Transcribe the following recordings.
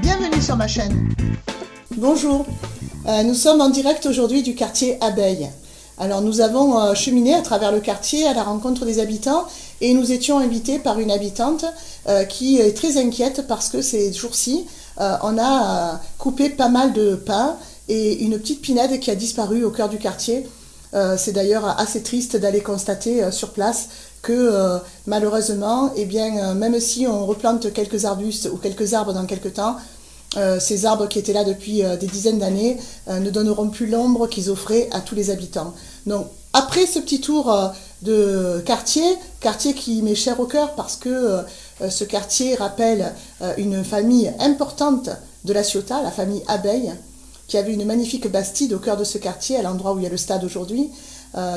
Bienvenue sur ma chaîne. Bonjour, nous sommes en direct aujourd'hui du quartier Abeille. Alors nous avons cheminé à travers le quartier à la rencontre des habitants et nous étions invités par une habitante qui est très inquiète parce que ces jours-ci, on a coupé pas mal de pins et une petite pinède qui a disparu au cœur du quartier. C'est d'ailleurs assez triste d'aller constater sur place que malheureusement, eh bien, même si on replante quelques arbustes ou quelques arbres dans quelques temps, ces arbres qui étaient là depuis des dizaines d'années ne donneront plus l'ombre qu'ils offraient à tous les habitants. Donc, après ce petit tour de quartier qui m'est cher au cœur parce que ce quartier rappelle une famille importante de la Ciotat, la famille Abeille, qui avait une magnifique bastide au cœur de ce quartier, à l'endroit où il y a le stade aujourd'hui.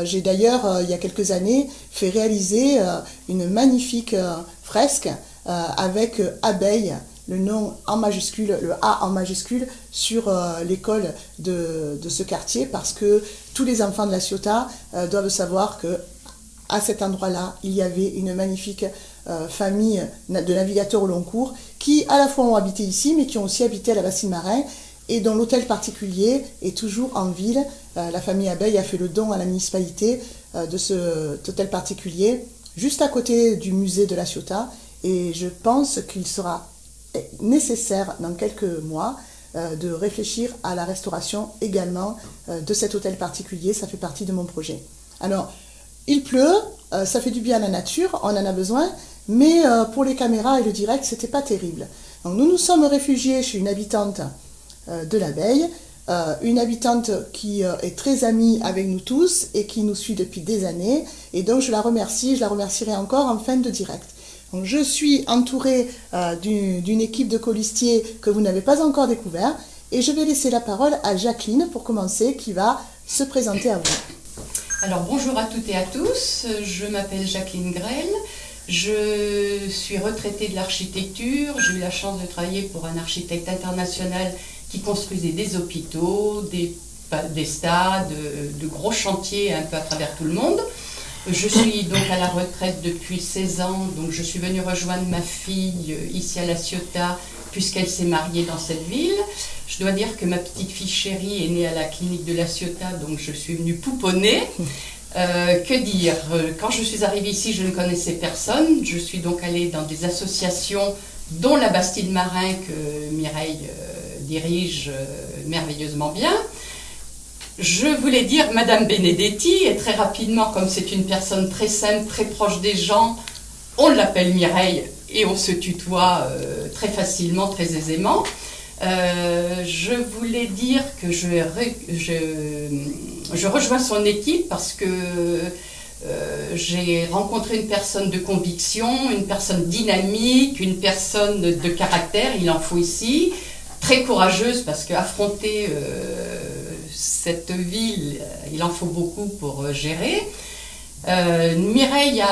J'ai d'ailleurs, il y a quelques années, fait réaliser une magnifique fresque avec Abeille, le nom en majuscule, le A en majuscule, sur l'école de ce quartier, parce que tous les enfants de la Ciotat doivent savoir que à cet endroit-là, il y avait une magnifique famille de navigateurs au long cours qui à la fois ont habité ici, mais qui ont aussi habité à la Bastide-Marin, et dont l'hôtel particulier est toujours en ville. La famille Abeille a fait le don à la municipalité de cet hôtel particulier, juste à côté du musée de la Ciotat, et je pense qu'il sera nécessaire dans quelques mois de réfléchir à la restauration également de cet hôtel particulier. Ça fait partie de mon projet. Alors, il pleut, ça fait du bien à la nature, on en a besoin, mais pour les caméras et le direct, c'était pas terrible. Donc nous nous sommes réfugiés chez une habitante de l'Abeille, une habitante qui est très amie avec nous tous et qui nous suit depuis des années, et donc je la remercierai encore en fin de direct. Donc, je suis entourée d'une équipe de colistiers que vous n'avez pas encore découvert, et je vais laisser la parole à Jacqueline pour commencer, qui va se présenter à vous. Alors bonjour à toutes et à tous, je m'appelle Jacqueline Grelle, je suis retraitée de l'architecture, j'ai eu la chance de travailler pour un architecte international qui construisait des hôpitaux, des stades, de gros chantiers un peu à travers tout le monde. Je suis donc à la retraite depuis 16 ans, donc je suis venue rejoindre ma fille ici à la Ciotat puisqu'elle s'est mariée dans cette ville. Je dois dire que ma petite fille chérie est née à la clinique de la Ciotat, donc je suis venue pouponner. Que dire? Quand je suis arrivée ici, je ne connaissais personne. Je suis donc allée dans des associations, dont la Bastide-Marin que Mireille dirige merveilleusement bien. Je voulais dire Madame Benedetti, et très rapidement, comme c'est une personne très simple, très proche des gens, on l'appelle Mireille et on se tutoie très facilement, très aisément. Je voulais dire que je rejoins son équipe parce que j'ai rencontré une personne de conviction, une personne dynamique, une personne de caractère, il en faut ici, très courageuse parce qu'affronter cette ville, il en faut beaucoup pour gérer. Mireille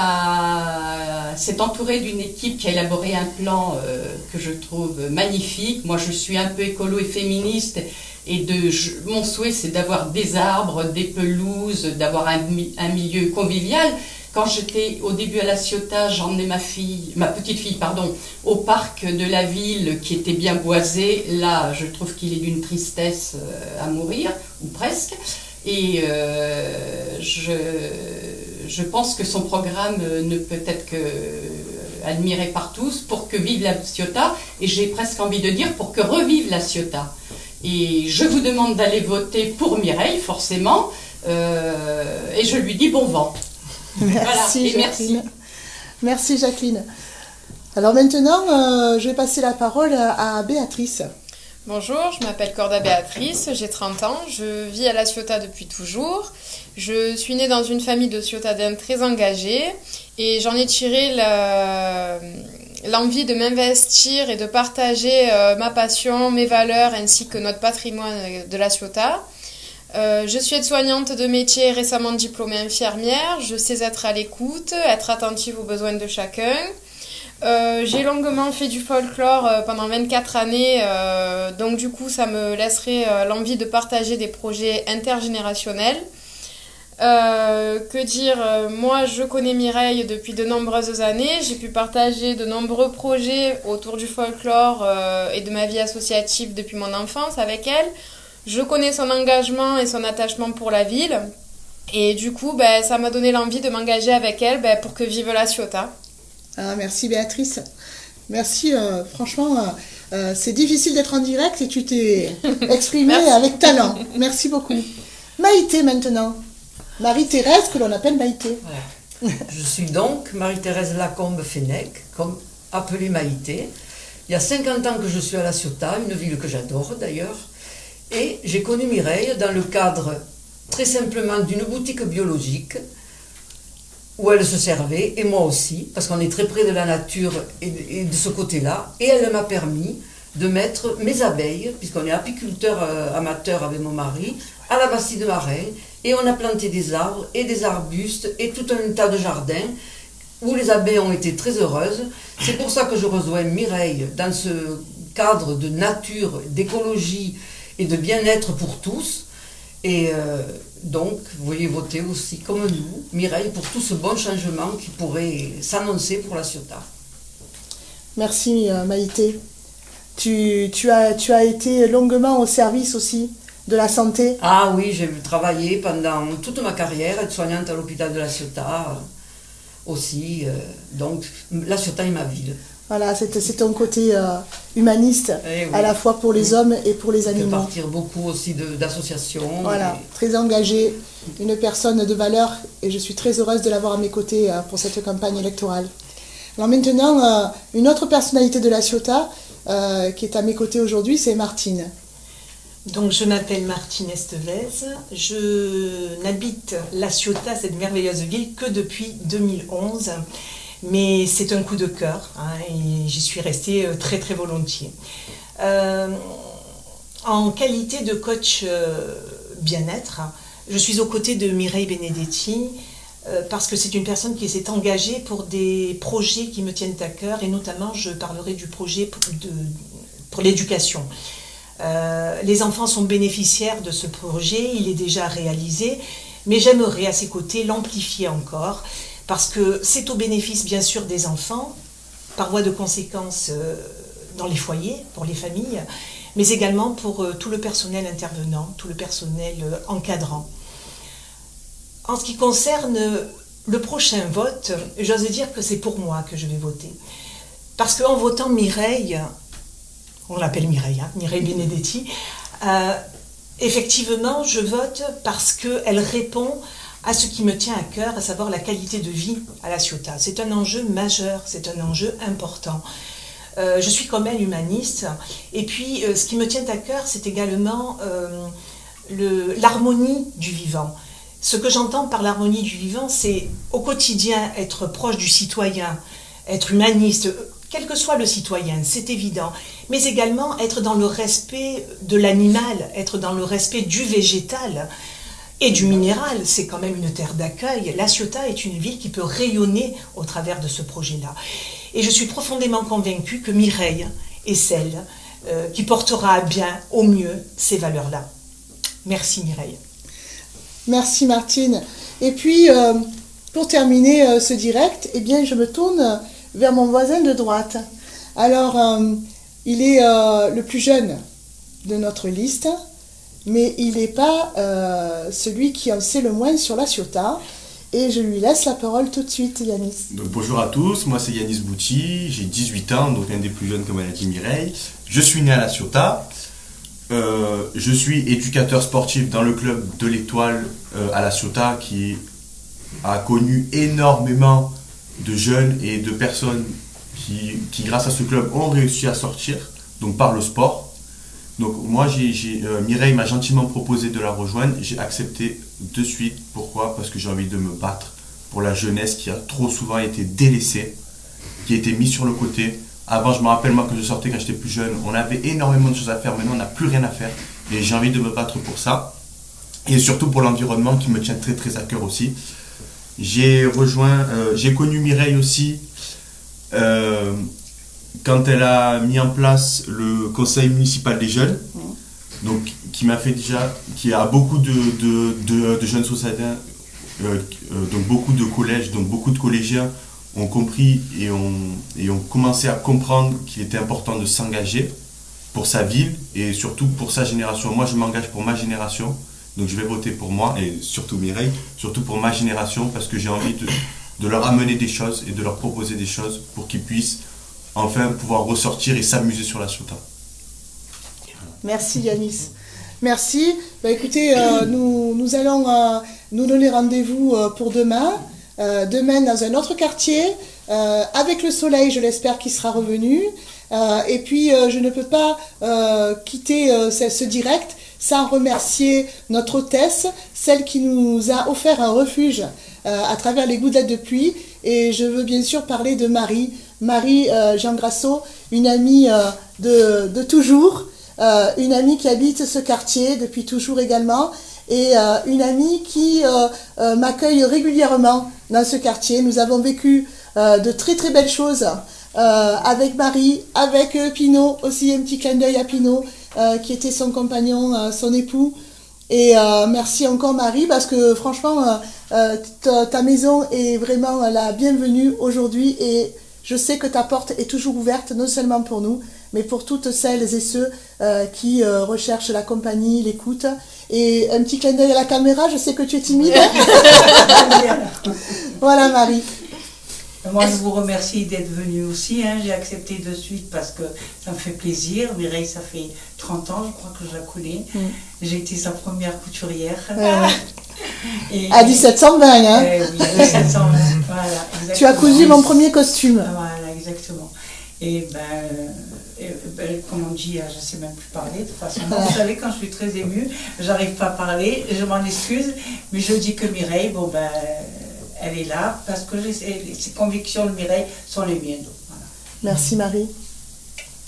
s'est entourée d'une équipe qui a élaboré un plan que je trouve magnifique. Moi, je suis un peu écolo et féministe, et mon souhait, c'est d'avoir des arbres, des pelouses, d'avoir un milieu convivial. Quand j'étais au début à la Ciotat, j'emmenais ma petite fille, au parc de la ville qui était bien boisé. Là, je trouve qu'il est d'une tristesse à mourir, ou presque. Et je pense que son programme ne peut être que admiré par tous pour que vive la Ciotat, et j'ai presque envie de dire pour que revive la Ciotat. Et je vous demande d'aller voter pour Mireille, forcément, et je lui dis bon vent. Merci, voilà, Jacqueline. Merci Jacqueline. Alors maintenant, je vais passer la parole à Béatrice. Bonjour, je m'appelle Corda Béatrice, j'ai 30 ans, je vis à la Ciotat depuis toujours. Je suis née dans une famille de ciotadens très engagés et j'en ai tiré l'envie de m'investir et de partager ma passion, mes valeurs ainsi que notre patrimoine de la Ciotat. Je suis aide-soignante de métier, récemment diplômée infirmière. Je sais être à l'écoute, être attentive aux besoins de chacun. J'ai longuement fait du folklore pendant 24 années, donc du coup ça me laisserait l'envie de partager des projets intergénérationnels. Que dire, moi je connais Mireille depuis de nombreuses années, j'ai pu partager de nombreux projets autour du folklore et de ma vie associative depuis mon enfance avec elle. Je connais son engagement et son attachement pour la ville et du coup ça m'a donné l'envie de m'engager avec elle pour que vive la Ciotat. Ah, merci Béatrice, merci, franchement c'est difficile d'être en direct et tu t'es exprimée avec talent, merci beaucoup. Maïté maintenant. Marie-Thérèse, que l'on appelle Maïté. Voilà. Je suis donc Marie-Thérèse Lacombe-Fenech, comme appelée Maïté. Il y a 50 ans que je suis à La Ciotat, une ville que j'adore d'ailleurs. Et j'ai connu Mireille dans le cadre, très simplement, d'une boutique biologique où elle se servait, et moi aussi, parce qu'on est très près de la nature et de ce côté-là. Et elle m'a permis de mettre mes abeilles, puisqu'on est apiculteur amateur avec mon mari, à la Bastide de Marais. Et on a planté des arbres et des arbustes et tout un tas de jardins où les abeilles ont été très heureuses. C'est pour ça que je rejoins Mireille dans ce cadre de nature, d'écologie et de bien-être pour tous. Et donc, vous voyez voter aussi comme nous, Mireille, pour tout ce bon changement qui pourrait s'annoncer pour la Ciotat. Merci Maïté. Tu as été longuement au service aussi de la santé. Ah oui, j'ai travaillé pendant toute ma carrière, aide-soignante à l'hôpital de La Ciotat aussi. Donc, La Ciotat est ma ville. Voilà, c'est ton côté humaniste, oui. À la fois pour les hommes et pour les animaux. Je fais partir beaucoup aussi d'associations. Voilà, très engagée, une personne de valeur, et je suis très heureuse de l'avoir à mes côtés pour cette campagne électorale. Alors maintenant, une autre personnalité de La Ciotat qui est à mes côtés aujourd'hui, c'est Martine. Donc je m'appelle Martine Estevez, je n'habite La Ciotat, cette merveilleuse ville, que depuis 2011, mais c'est un coup de cœur et j'y suis restée très très volontiers. En qualité de coach bien-être, je suis aux côtés de Mireille Benedetti parce que c'est une personne qui s'est engagée pour des projets qui me tiennent à cœur et notamment je parlerai du projet pour l'éducation. Les enfants sont bénéficiaires de ce projet, il est déjà réalisé, mais j'aimerais à ses côtés l'amplifier encore, parce que c'est au bénéfice bien sûr des enfants, par voie de conséquence dans les foyers, pour les familles, mais également pour tout le personnel intervenant, tout le personnel encadrant. En ce qui concerne le prochain vote, j'ose dire que c'est pour moi que je vais voter, parce qu'en votant Mireille, on l'appelle Mireille, Mireille Benedetti. Effectivement, je vote parce qu'elle répond à ce qui me tient à cœur, à savoir la qualité de vie à La Ciotat. C'est un enjeu majeur, c'est un enjeu important. Je suis comme elle humaniste. Et puis, ce qui me tient à cœur, c'est également l'harmonie du vivant. Ce que j'entends par l'harmonie du vivant, c'est au quotidien être proche du citoyen, être humaniste, quel que soit le citoyen, c'est évident, mais également être dans le respect de l'animal, être dans le respect du végétal et du minéral. C'est quand même une terre d'accueil. La Ciotat est une ville qui peut rayonner au travers de ce projet-là. Et je suis profondément convaincue que Mireille est celle qui portera à bien, au mieux, ces valeurs-là. Merci Mireille. Merci Martine. Et puis, pour terminer ce direct, eh bien, je me tourne vers mon voisin de droite. Alors, il est le plus jeune de notre liste, mais il n'est pas celui qui en sait le moins sur La Ciotat. Et je lui laisse la parole tout de suite, Yanis. Donc, bonjour à tous, moi c'est Yanis Bouti, j'ai 18 ans, donc un des plus jeunes comme elle a dit Mireille. Je suis né à La Ciotat. Je suis éducateur sportif dans le club de l'Étoile à La Ciotat qui a connu énormément de jeunes et de personnes qui grâce à ce club ont réussi à sortir, donc par le sport. Donc moi, Mireille m'a gentiment proposé de la rejoindre, j'ai accepté de suite. Pourquoi ? Parce que j'ai envie de me battre pour la jeunesse qui a trop souvent été délaissée, qui a été mise sur le côté. Avant, je me rappelle moi que je sortais quand j'étais plus jeune, on avait énormément de choses à faire, maintenant on n'a plus rien à faire. Et j'ai envie de me battre pour ça. Et surtout pour l'environnement qui me tient très très à cœur aussi. J'ai connu Mireille aussi quand elle a mis en place le conseil municipal des jeunes, donc qui a beaucoup de jeunes sociétaires donc beaucoup de collèges, donc beaucoup de collégiens ont compris et ont commencé à comprendre qu'il était important de s'engager pour sa ville et surtout pour sa génération. Moi, je m'engage pour ma génération, donc je vais voter pour moi et surtout Mireille, surtout pour ma génération parce que j'ai envie de leur amener des choses et de leur proposer des choses pour qu'ils puissent enfin pouvoir ressortir et s'amuser sur la Ciotat. Merci Yanis. Merci. Écoutez, nous allons nous donner rendez-vous pour demain. Demain dans un autre quartier, avec le soleil, je l'espère, qui sera revenu. Et puis, je ne peux pas quitter ce direct sans remercier notre hôtesse, celle qui nous a offert un refuge à travers les gouttelettes de pluie. Et je veux bien sûr parler de Marie Jean Grasso, une amie de toujours, une amie qui habite ce quartier depuis toujours également, et une amie qui m'accueille régulièrement dans ce quartier. Nous avons vécu de très très belles choses avec Marie, avec Pinot, aussi un petit clin d'œil à Pinot, qui était son compagnon, son époux. Et merci encore Marie, parce que franchement, ta maison est vraiment la bienvenue aujourd'hui, et je sais que ta porte est toujours ouverte, non seulement pour nous, mais pour toutes celles et ceux qui recherchent la compagnie, l'écoute. Et un petit clin d'œil à la caméra, je sais que tu es timide. Voilà Marie. Moi, je vous remercie d'être venue aussi. J'ai accepté de suite parce que ça me fait plaisir. Mireille, ça fait 30 ans, je crois que je la connais. J'ai été sa première couturière. À 1720, hein. Oui, 1720, voilà. Exactement. Tu as cousu mon premier costume. Voilà, exactement. Et comme on dit, je ne sais même plus parler. De toute façon, vous savez, quand je suis très émue, j'arrive pas à parler. Je m'en excuse, mais je dis que Mireille, elle est là parce que ses convictions de Mireille sont les miennes. Voilà. Merci Marie.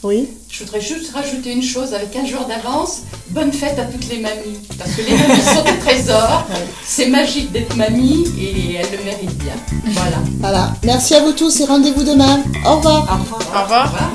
Oui. Je voudrais juste rajouter une chose avec 15 jours d'avance. Bonne fête à toutes les mamies. Parce que les mamies sont des trésors. C'est magique d'être mamie et elles le méritent bien. Voilà. Voilà. Merci à vous tous et rendez-vous demain. Au revoir. Au revoir. Au revoir.